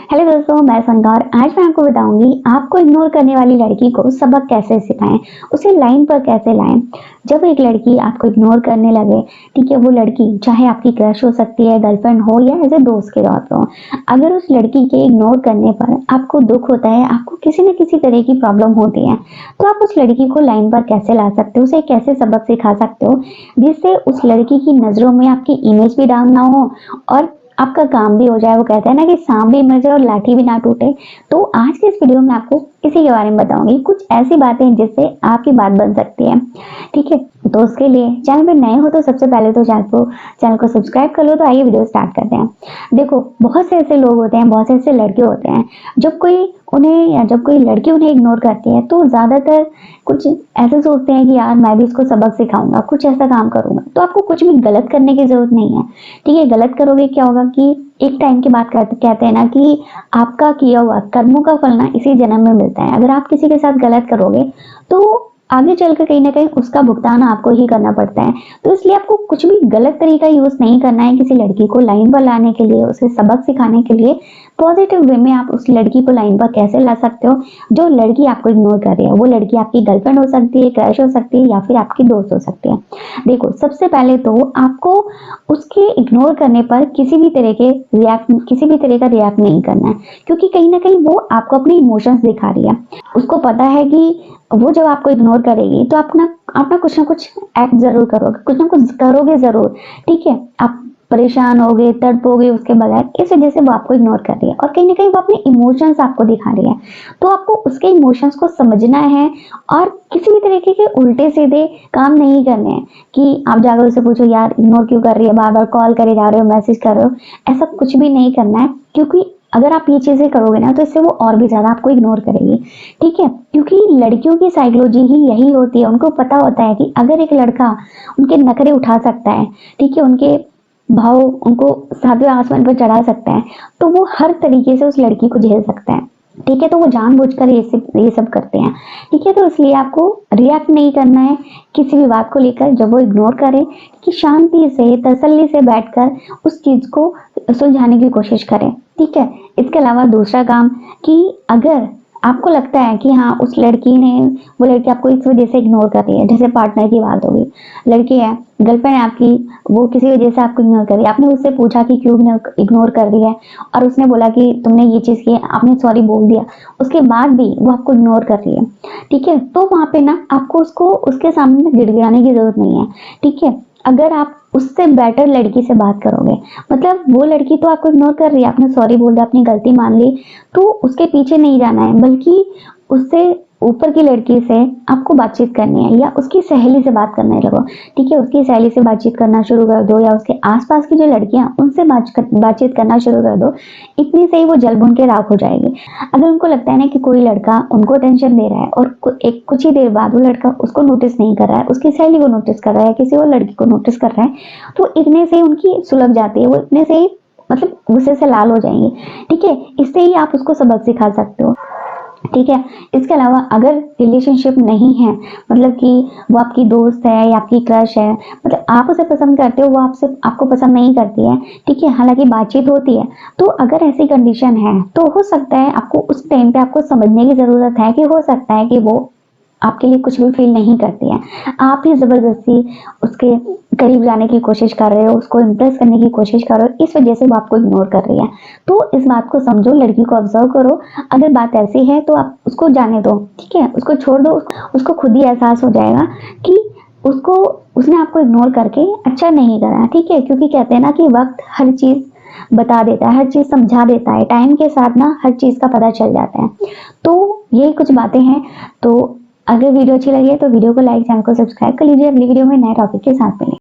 Hello दोस्तों, मैं संगा और आज मैं आपको बताऊंगी आपको इग्नोर करने वाली लड़की को सबक कैसे सिखाएं, उसे लाइन पर कैसे लाएं। जब एक लड़की आपको इग्नोर करने लगे, ठीक है, वो लड़की चाहे आपकी क्रश हो सकती है, गर्लफ्रेंड हो या एज ए दोस्त के तौर पर हो, अगर उस लड़की के इग्नोर करने पर आपको दुख होता है, आपको किसी न किसी तरह की प्रॉब्लम होती है, तो आप उस लड़की को लाइन पर कैसे ला सकते हो, उसे कैसे सबक सिखा सकते हो जिससे उस लड़की की नजरों में आपकी इमेज भी डाउन ना हो और आपका काम भी हो जाए। वो कहते हैं ना कि सांप भी मर जाए और लाठी भी ना टूटे। तो आज के इस वीडियो में आपको इसी के बारे में बताऊंगी, कुछ ऐसी बातें जिससे आपकी बात बन सकती है। ठीक है, तो उसके लिए चैनल पर नए हो तो सबसे पहले तो चैनल को सब्सक्राइब कर लो। तो आइए वीडियो स्टार्ट करते हैं। देखो, बहुत से ऐसे लोग होते हैं, बहुत से ऐसे लड़के होते हैं, जब कोई लड़की उन्हें इग्नोर करती है तो ज्यादातर कुछ ऐसे सोचते हैं कि यार मैं भी इसको सबक सिखाऊंगा, कुछ ऐसा काम करूंगा। तो आपको कुछ भी गलत करने की जरूरत नहीं है। ठीक है, गलत करोगे क्या होगा कि एक टाइम के बाद कहते हैं ना कि आपका किया हुआ कर्मों का फल ना इसी जन्म में मिलता है। अगर आप किसी के साथ गलत करोगे तो आगे चलकर कहीं ना कहीं उसका भुगतान आपको ही करना पड़ता है। तो इसलिए आपको कुछ भी गलत तरीका यूज नहीं करना है किसी लड़की को लाइन पर लाने के लिए, उसे सबक सिखाने के लिए। पॉजिटिव वे में आप उस लड़की को लाइन पर कैसे ला सकते हो। जो लड़की आपको इग्नोर कर रही है वो लड़की आपकी गर्लफ्रेंड हो सकती है, क्रश हो सकती है या फिर आपकी दोस्त हो सकती है। देखो, सबसे पहले तो आपको उसके इग्नोर करने पर किसी भी तरह का रिएक्ट नहीं करना है, क्योंकि कहीं ना कहीं वो आपको अपने इमोशंस दिखा रही है। उसको पता है कि वो जब आपको इग्नोर करेगी तो आप ना कुछ ना कुछ एक्ट जरूर करोगे, कुछ ना कुछ करोगे जरूर। ठीक है, आप परेशान होगे, तड़पोगे उसके बगैर, इस वजह से वो आपको इग्नोर कर रही है और कहीं ना कहीं वो अपने इमोशंस आपको दिखा रही है। तो आपको उसके इमोशंस को समझना है और किसी भी तरीके के उल्टे सीधे काम नहीं करने हैं कि आप जाकर उसे पूछो यार इग्नोर क्यों कर रही है, बार बार कॉल करे जा रहे हो, मैसेज कर रहे हो। ऐसा कुछ भी नहीं करना है, क्योंकि अगर आप ये चीजें करोगे ना तो इससे वो और भी ज्यादा आपको इग्नोर करेगी। ठीक है, क्योंकि लड़कियों की साइकोलॉजी ही यही होती है। उनको पता होता है कि अगर एक लड़का उनके नखरे उठा सकता है, ठीक है, उनके भाव उनको सातवें आसमान पर चढ़ा सकता है, तो वो हर तरीके से उस लड़की को झेल सकता है। ठीक है, तो वो जानबूझकर ये सब करते हैं। ठीक है, तो इसलिए आपको रिएक्ट नहीं करना है किसी भी बात को लेकर जब वो इग्नोर करे, कि शांति से तसल्ली से बैठकर उस चीज को सुलझाने की कोशिश करें। ठीक है, इसके अलावा दूसरा काम कि अगर आपको लगता है कि हाँ वो लड़की आपको इस वजह से इग्नोर कर रही है, जैसे पार्टनर की बात होगी, लड़की है, गर्लफ्रेंड है आपकी, वो किसी वजह से आपको इग्नोर कर रही है, आपने उससे पूछा कि क्यों इग्नोर कर रही है और उसने बोला कि तुमने ये चीज की, आपने सॉरी बोल दिया, उसके बाद भी वो आपको इग्नोर कर रही है। ठीक है, तो वहां पे ना आपको उसको उसके सामने गिड़गिड़ाने की जरूरत नहीं है। ठीक है, अगर आप उससे बेटर लड़की से बात करोगे, मतलब वो लड़की तो आपको इग्नोर कर रही है, आपने सॉरी बोल दिया, अपनी गलती मान ली, तो उसके पीछे नहीं जाना है, बल्कि उससे ऊपर की लड़की से आपको बातचीत करनी है या उसकी सहेली से बात करने लगो। ठीक है, उसकी सहेली से बातचीत करना शुरू कर दो या उसके आसपास की जो लड़कियां उनसे बातचीत करना शुरू कर दो। इतनी से ही वो जल भुन के राख हो जाएगी। अगर उनको लगता है ना कि कोई लड़का उनको टेंशन दे रहा है और कुछ ही देर बाद वो लड़का उसको नोटिस नहीं कर रहा है, उसकी सहेली को नोटिस कर रहा है, किसी और लड़की को नोटिस कर रहा है, तो इतने से ही उनकी सुलग जाती है, वो इतने से ही मतलब गुस्से से लाल हो जाएंगे। ठीक है, इससे ही आप उसको सबक सिखा सकते हो। ठीक है, इसके अलावा अगर रिलेशनशिप नहीं है, मतलब कि वो आपकी दोस्त है या आपकी क्रश है, मतलब आप उसे पसंद करते हो, वो आपको पसंद नहीं करती है, ठीक है, हालांकि बातचीत होती है, तो अगर ऐसी कंडीशन है तो हो सकता है आपको उस टाइम पे आपको समझने की जरूरत है कि हो सकता है कि वो आपके लिए कुछ भी फील नहीं करती है। आप ही जबरदस्ती उसके करीब जाने की कोशिश कर रहे हो, उसको इम्प्रेस करने की कोशिश कर रहे हो, इस वजह से वो आपको इग्नोर कर रही है। तो इस बात को समझो, लड़की को ऑब्जर्व करो। अगर बात ऐसी है तो आप उसको जाने दो। ठीक है, उसको छोड़ दो, उसको खुद ही एहसास हो जाएगा कि उसने आपको इग्नोर करके अच्छा नहीं करा। ठीक है, क्योंकि कहते हैं ना कि वक्त हर चीज बता देता है, हर चीज समझा देता है, टाइम के साथ ना हर चीज का पता चल जाता है। तो ये कुछ बातें हैं। तो अगर वीडियो अच्छी लगी है तो वीडियो को लाइक, चैनल को सब्सक्राइब कर लीजिए। अगली वीडियो में नए टॉपिक के साथ मिलेंगे।